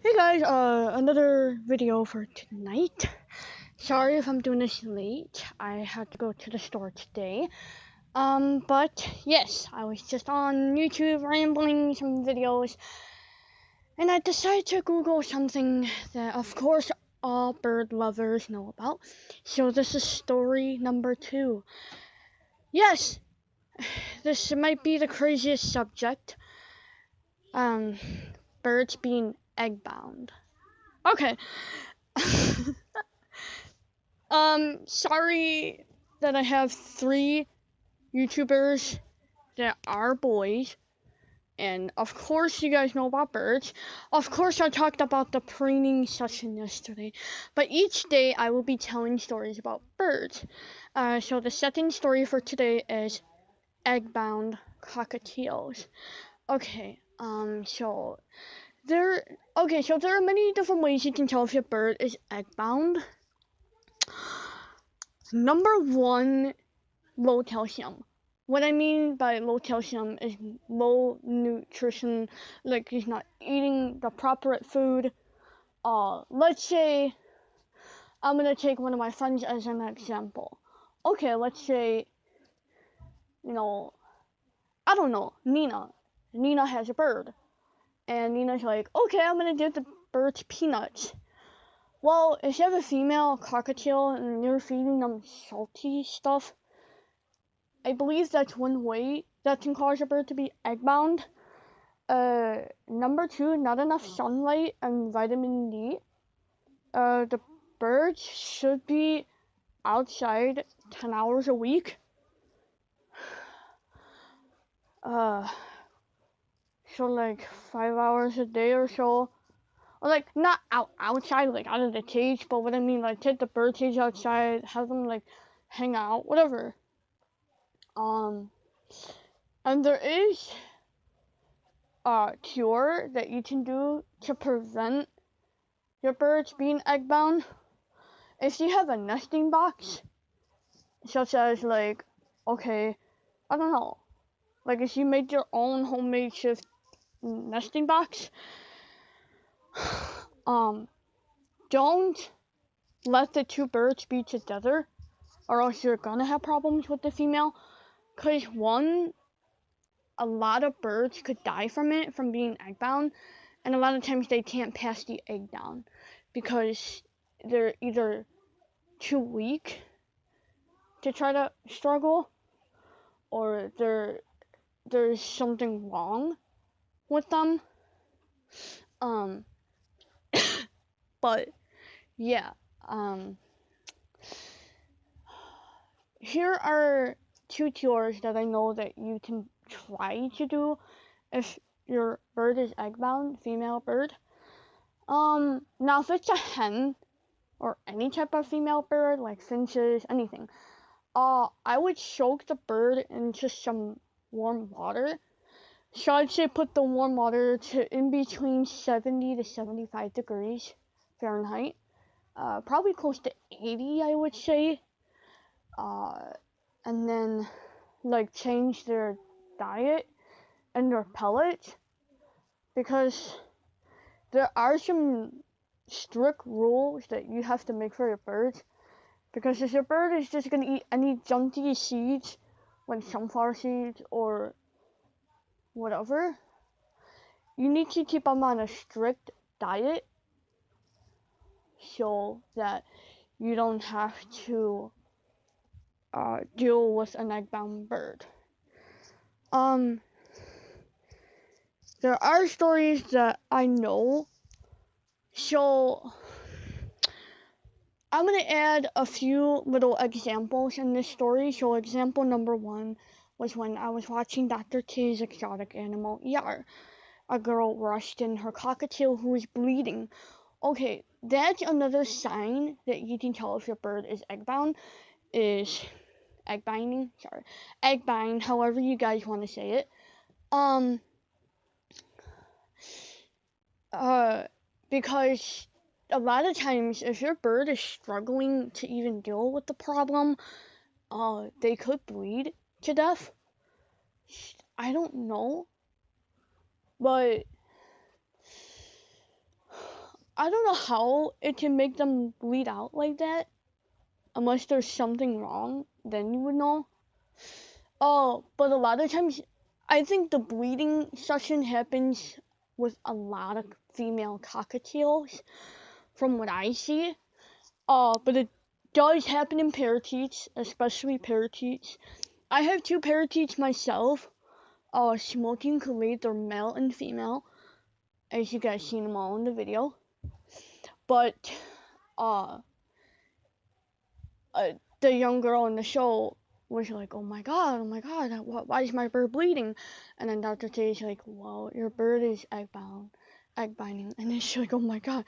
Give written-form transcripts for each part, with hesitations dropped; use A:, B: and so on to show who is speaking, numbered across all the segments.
A: Hey guys, another video for tonight. Sorry if I'm doing this late. I had to go to the store today. But yes, I was just on YouTube rambling some videos, and I decided to Google something that, of course, all bird lovers know about. So this is story number 2. Yes, this might be the craziest subject. Um, birds being egg-bound. Okay. Sorry that I have 3 YouTubers that are boys. And of course, you guys know about birds. Of course, I talked about the preening session yesterday. But each day, I will be telling stories about birds. So the second story for today is egg-bound cockatiels. Okay. There. So there are many different ways you can tell if your bird is egg-bound. Number 1, low calcium. What I mean by low calcium is low nutrition, like he's not eating the proper food. Let's say I'm gonna take one of my friends as an example. Okay, let's say, I don't know, Nina. Nina has a bird, and Nina's like, okay, I'm gonna give the birds peanuts. Well, if you have a female cockatiel and you're feeding them salty stuff, I believe that's one way that can cause a bird to be egg-bound. Number 2, not enough sunlight and vitamin D. The birds should be outside 10 hours a week. So like 5 hours a day or so. Or like not outside, like out of the cage, but what I mean, like take the bird cage outside, have them like hang out, whatever. And there is a cure that you can do to prevent your birds being egg-bound. If you have a nesting box, such as like, okay, I don't know, like if you make your own homemade shift nesting box, don't let the 2 birds be together, or else you're gonna have problems with the female. Cause one, a lot of birds could die from being egg-bound, and a lot of times they can't pass the egg down because they're either too weak to try to struggle, or there's something wrong with them. But yeah, here are 2 cures that I know that you can try to do if your bird is egg-bound, female bird. Now if it's a hen or any type of female bird, like finches, anything, I would soak the bird into some warm water. So I'd say put the warm water to in between 70 to 75 degrees Fahrenheit. Probably close to 80, I would say. And then like change their diet and their pellets, because there are some strict rules that you have to make for your birds. Because if your bird is just gonna eat any junky seeds, like sunflower seeds or whatever, you need to keep them on a strict diet so that you don't have to deal with an egg-bound bird. There are stories that I know, so I'm gonna add a few little examples in this story. So example number 1 was when I was watching Dr. K's Exotic Animal ER. A girl rushed in her cockatiel who was bleeding. Okay, that's another sign that you can tell if your bird is egg-bound, is egg binding, however you guys want to say it. Because a lot of times if your bird is struggling to even deal with the problem, they could bleed to death. I don't know, but I don't know how it can make them bleed out like that. Unless there's something wrong, then you would know. Oh, but a lot of times, I think the bleeding session happens with a lot of female cockatiels, from what I see. But it does happen in parakeets, especially parakeets. I have 2 parakeets myself. Smoking Kool-Aid, they're male and female, as you guys seen them all in the video. But, uh, the young girl in the show was like, oh my god, why is my bird bleeding? And then Dr. J is like, well, your bird is egg binding. And then she's like, oh my god.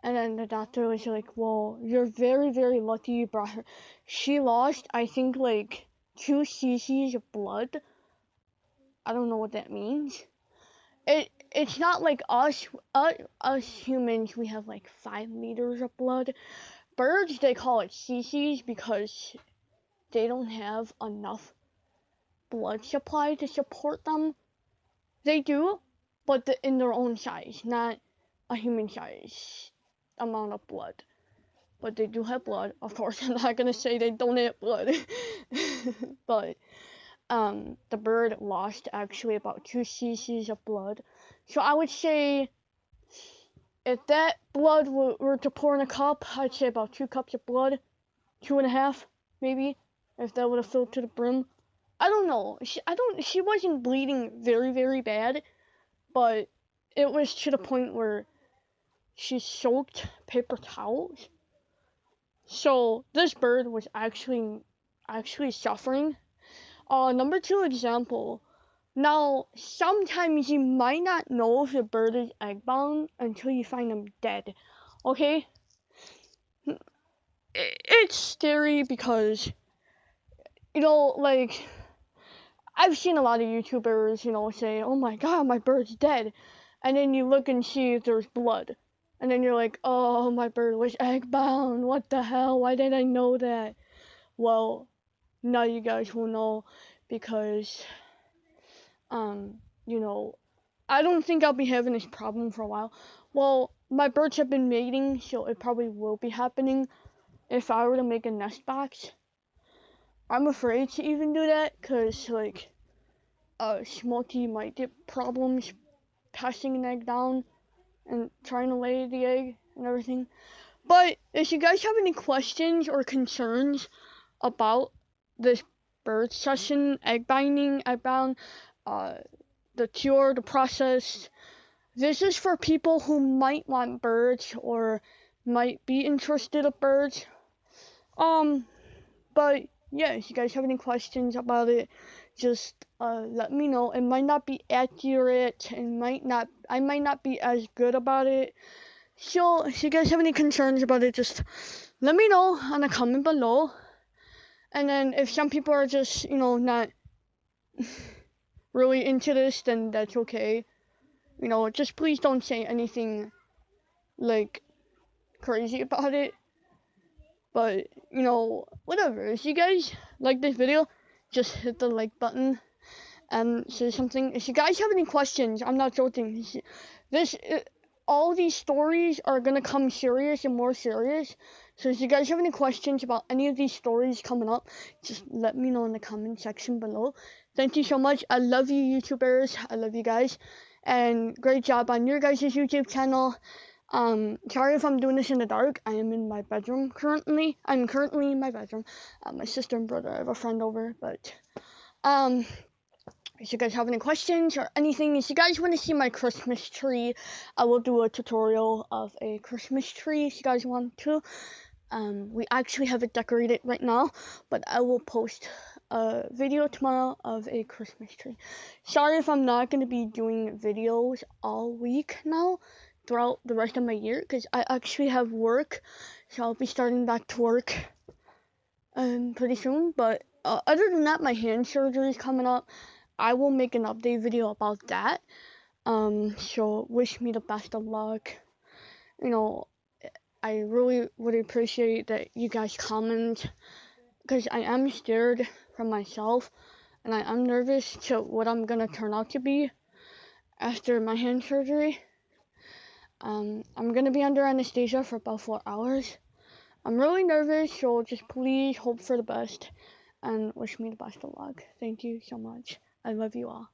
A: And then the doctor was like, well, you're very, very lucky you brought her. She lost, I think, like 2 cc's of blood. I don't know what that means. It's not like us humans, we have like 5 liters of blood. Birds, they call it cc's because they don't have enough blood supply to support them. They do, but in their own size, not a human size amount of blood. But they do have blood. Of course, I'm not gonna say they don't have blood. But the bird lost actually about 2 cc's of blood. So I would say if that blood were to pour in a cup, I'd say about 2 cups of blood, 2.5 maybe, if that would have filled to the brim. I don't know. She wasn't bleeding very, very bad, but it was to the point where she soaked paper towels. So this bird was actually suffering. Number 2 example. Now, sometimes you might not know if a bird is egg bound until you find them dead. Okay? It's scary because, like, I've seen a lot of YouTubers, say, oh my god, my bird's dead. And then you look and see if there's blood. And then you're like, oh, my bird was egg bound. What the hell? Why didn't I know that? Well, now you guys will know because, I don't think I'll be having this problem for a while. Well, my birds have been mating, so it probably will be happening if I were to make a nest box. I'm afraid to even do that because, like, Smokey might get problems passing an egg down and trying to lay the egg and everything. But if you guys have any questions or concerns about this bird session, egg binding, egg bound, the cure, the process, this is for people who might want birds or might be interested in birds. But yeah, if you guys have any questions about it, just let me know. It might not be accurate, I might not be as good about it. So if you guys have any concerns about it, just let me know on the comment below. And then if some people are just, not really into this, then that's okay. Just please don't say anything like crazy about it. But, whatever. If you guys like this video, just hit the like button and say something. If you guys have any questions, I'm not joking. All these stories are gonna come serious and more serious. So if you guys have any questions about any of these stories coming up, just let me know in the comment section below. Thank you so much. I love you, YouTubers. I love you guys. And great job on your guys' YouTube channel. Sorry if I'm doing this in the dark. I am in my bedroom currently. I'm currently in my bedroom. My sister and brother, I have a friend over, but, if you guys have any questions or anything, if you guys want to see my Christmas tree, I will do a tutorial of a Christmas tree if you guys want to. We actually have it decorated right now, but I will post a video tomorrow of a Christmas tree. Sorry if I'm not going to be doing videos all week now throughout the rest of my year, because I actually have work, so I'll be starting back to work pretty soon. But other than that, my hand surgery is coming up. I will make an update video about that. So wish me the best of luck. I really would appreciate that you guys comment, because I am scared for myself, and I am nervous to what I'm gonna turn out to be after my hand surgery. I'm gonna be under anesthesia for about 4 hours. I'm really nervous, so just please hope for the best and wish me the best of luck. Thank you so much. I love you all.